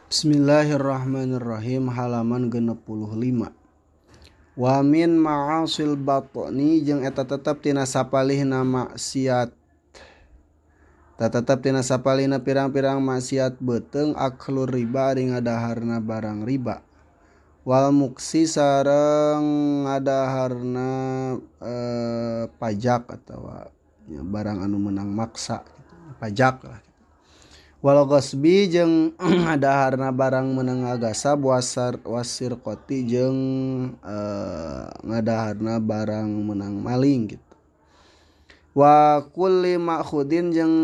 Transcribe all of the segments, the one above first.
Bismillahirrahmanirrahim. Halaman 65. Wa min ma'asil batni jeung eta tetep tina sapalihna maksiat. Tetep tina sapalihna pirang-pirang maksiat beuteung aklur riba ari ngadaharna barang riba. Wal muksi sareng ngadaharna pajak atawa barang anu menang maksa gitu. Pajak lah. Wal ghasbi jeung ngadaharna barang menang ngagasab wasir koti jeung ngadaharna barang menang maling gitu. Wa kulli ma'khudin jeung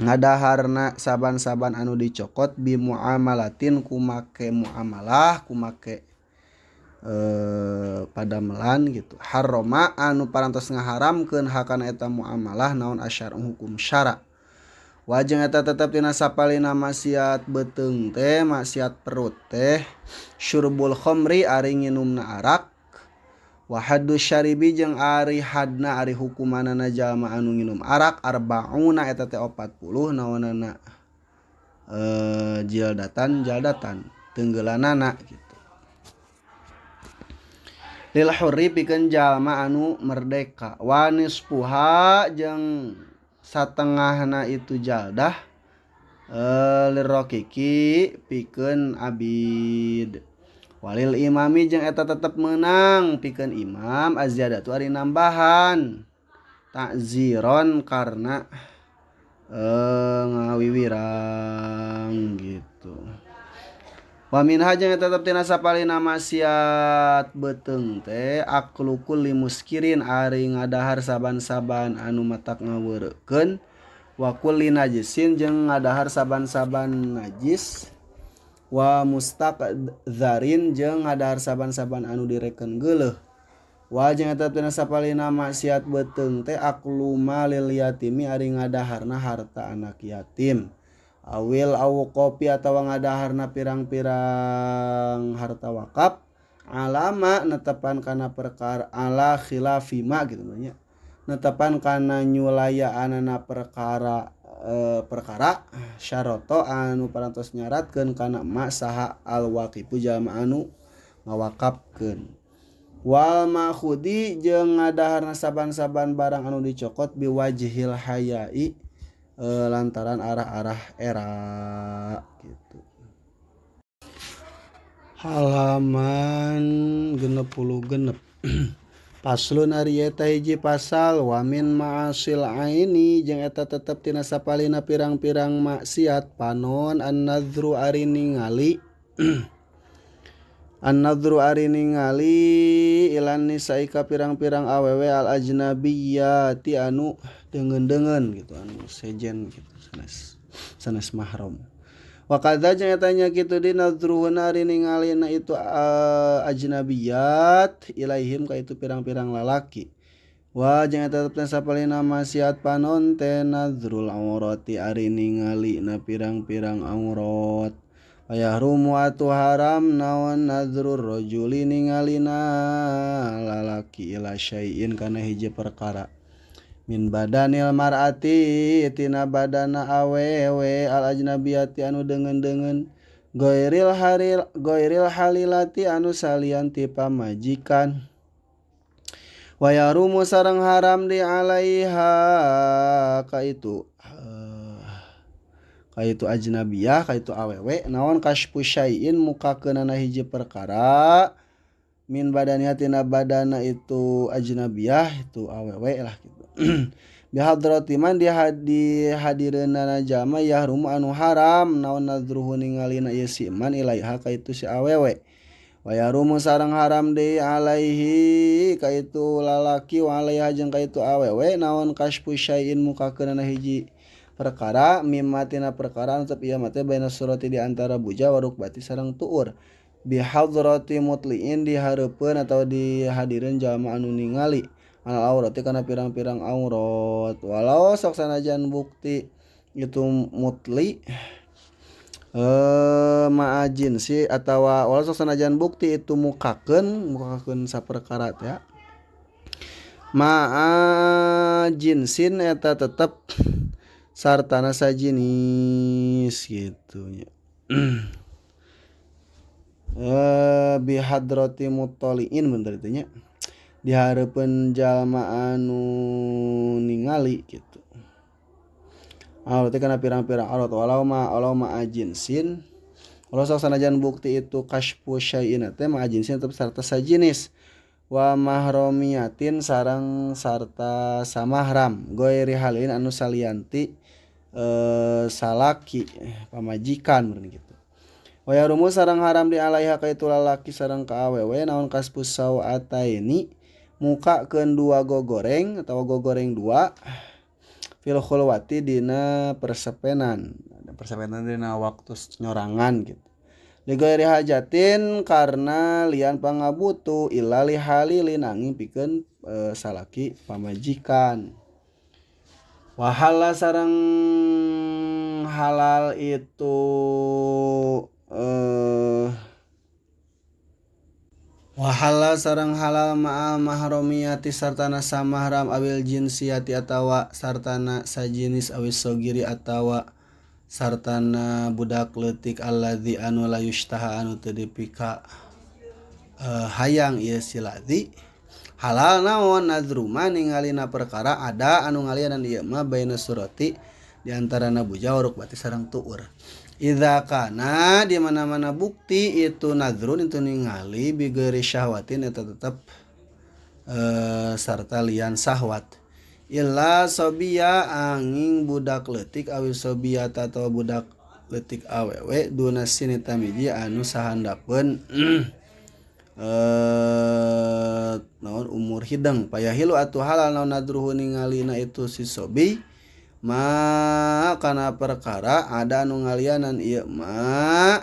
ngadaharna saban-saban anu dicokot bi muamalatin kumake muamalah kumake padamelan gitu. Harrama anu parantos ngaharamkeun hakana eta muamalah naon asyara hukum syara. Wajeng eta tetep tina sapalina maksiat beuteung teh maksiat perut teh syurbul khamri ari nginumna arak wa haddus syaribi jeung ari hadna ari hukumanana jalma anu nginum arak arbauna eta teh 40 naonana jaldatan teunggelanana gitu. Lil hurri pikeun jalma anu merdeka wa nisfuha jeung satengahna itu jaldah lirokiki pikeun abid walil imami jeung eta tetep meunang pikeun imam azyadatu ari nambahan takziron karena ngawiwirang gitu. Wa minha jeung eta tetep tina sapalina maksiat beuteung teh aklu kulli muskirin ari ngadahar saban-saban anu matak ngaweureukkeun wa kulli najisin jeung ngadahar saban-saban najis wa mustaqdzarin jeung ngadahar saban-saban anu direken geuleuh. Wa jeung eta tina sapalina maksiat beuteung teh aklu malil yatimi ari ngadaharna harta anak yatim. Awil awqopi atawa ngadaharna pirang-pirang harta wakaf alama netepan kana perkara ala khilafima gitu nya netepan kana nyulayaanana perkara syaroto anu parantos nyaratkeun kana ma saha al waqifu jalma anu ngawakafkeun. Wal makhudi jeung ngadaharna saban-saban barang anu dicokot biwajhil hayai lantaran arah-arah era gitu. Halaman 66. Paslun ari eta hiji pasal wa min ma'asil aini jeung eta tetep tina sapalina pirang-pirang maksiat panon an-nadzru ari ningali an-nadzru ari ningali ilan nisai ka pirang-pirang awewe al ajnabiyyati anu deungeun-deungeun gitu anu sejen gitu sanes mahram. Wa kadza jeung eta nya kitu di nadzruhuna ari ningalina itu ajnabiyat ilaihim ka itu pirang-pirang lalaki. Wa jeung eta tetep sapalina maksiat panon teh nadzrul aurati ari ningalina pirang-pirang aurat. Ayahrumu atu haram naon nadzrur rajuli ningalina lalaki ila syai'in kana hiji perkara min badanil mar'ati tina badana awewe al ajnabiyati anu deungeun-deungeun goiril halilati anu salian ti pamajikan. Wayarumu sareng haram di alaiha kaitu ajnabiyah kaitu awewe naon kaspu syai'in mukakeunana hiji perkara min badaniha tina badana itu ajnabiyah itu awewe lah gitu. Bihadrati man di hadireunana jalma yahrum anu haram naon nadzruhu ningalina ieu si man ilaiha kaitu si awewe. Wa yahrumu sareng haram deui alaihi kaitu lalaki wa alaiha jeung kaitu awewe naon kaspu syai'in mukakeunana hiji perkara mimma tina perkara anu teu ieu mah teh baina surati di antara buja wa rukbati sareng tuur bihadrati mutliin di hareupeun atawa di hadireun jalma anu ningali al aurati kana pirang-pirang aurat walau sok sanajan bukti itu mutli ma'ajin si atawa walau sok sanajan bukti itu mukakeun saperkara teh ma'ajin sin eta tetep sartana sajinis gitu nya. Bihadrati mutoliin bener itu nya, di hareupeun jalma anu ningali gitu. Berarti kana pirang-pirang aurat walau ma ajinsin. Walau sok sanajan bukti itu kaspu syai'in teh ma ajinsin tetep sarta sajinis. Wa mahromiyatin sareng sarta samahram goiri halin anu salianti salaki pamajikan meureun gitu. Wa yarumu sareng haram di alaiha ka itu lalaki sareng ka awewe naon kaspu sawataini mukakeun dua gogoreng atau gogoreng dua fil khulwati dina persepenan dina waktu nyorangan gitu. Ligairi hajatin karena lian pangabutu illa lihalilin angin pikeun salaki pamajikan. Wahala sareng halal itu wahala sareng halal ma'al mahromiyati sartana samahram awil jinsiyati atawa sartana sajinis awis sogiri atawa sartana budak leutik alladzi anu la yushtaha anu teu dipika hayang ieu siladi. Halal naon nazruma ningalina perkara ada anu ngalianan ieu mah baina surati di antarana buja wa rukbati sareng tuur. Idza kana di mana-mana bukti itu nadrun itu ningali bi ghairi syahwatin eta tetep sarta lian syahwat. Illa sobiya angin budak leutik awi sobiyata atau budak leutik awewe duna sinita miji anu sahandapeun naon umur hideng payahilu atuh halal naon nadruhu ningalina itu si sobi ma kana perkara ada anu ngalianan ieu ma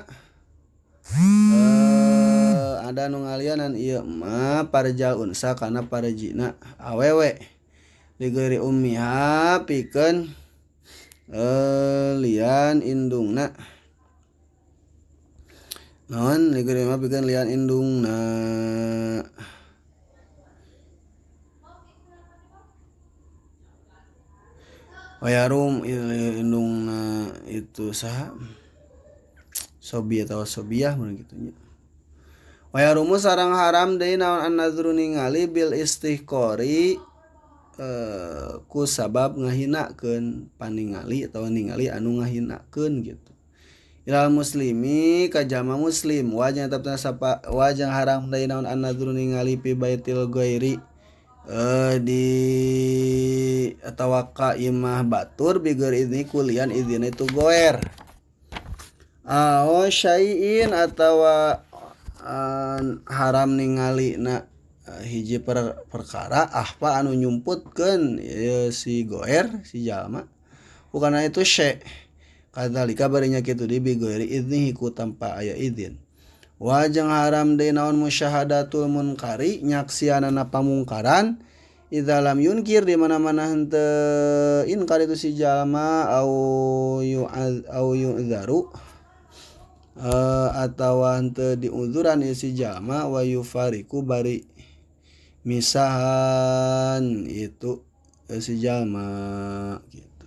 ada anu ngalianan ieu ma parjal unsa kana parjina awewe ligeuri ummiha pikeun lian indungna naon ligeuri ummiha pikeun lian indungna. Wayarum indungna itu saha sobi atau sobiah mun kitu nya. Wayarumu sareng haram deui naon an-nazru ningali bil istihqori ku sabab ngahinakeun paningali atau ningali anu ngahinakeun gitu. Ilal muslimi ka jama muslim wajang tetepna sapa wajang haram deui naon an-nazru ningali fi baitil ghairi di atawaka imah batur biger ini kulian izin itu goer syai'in atawa haram ningali na hiji perkara apa anu nyumputkeun si goer si jalma bukanna itu syai' kadzalika barinya kitu di bigoeri idznihi ku tanpa aya izin. Wajang haram deui naon musyahadatul munkari nyaksianana pamungkaran idza lam yunkir di mana-mana henteu inkar itu si jalma au yu'dzaru atawa henteu diuzuran si jalma wa yufariku bari misahan itu si jalma gitu.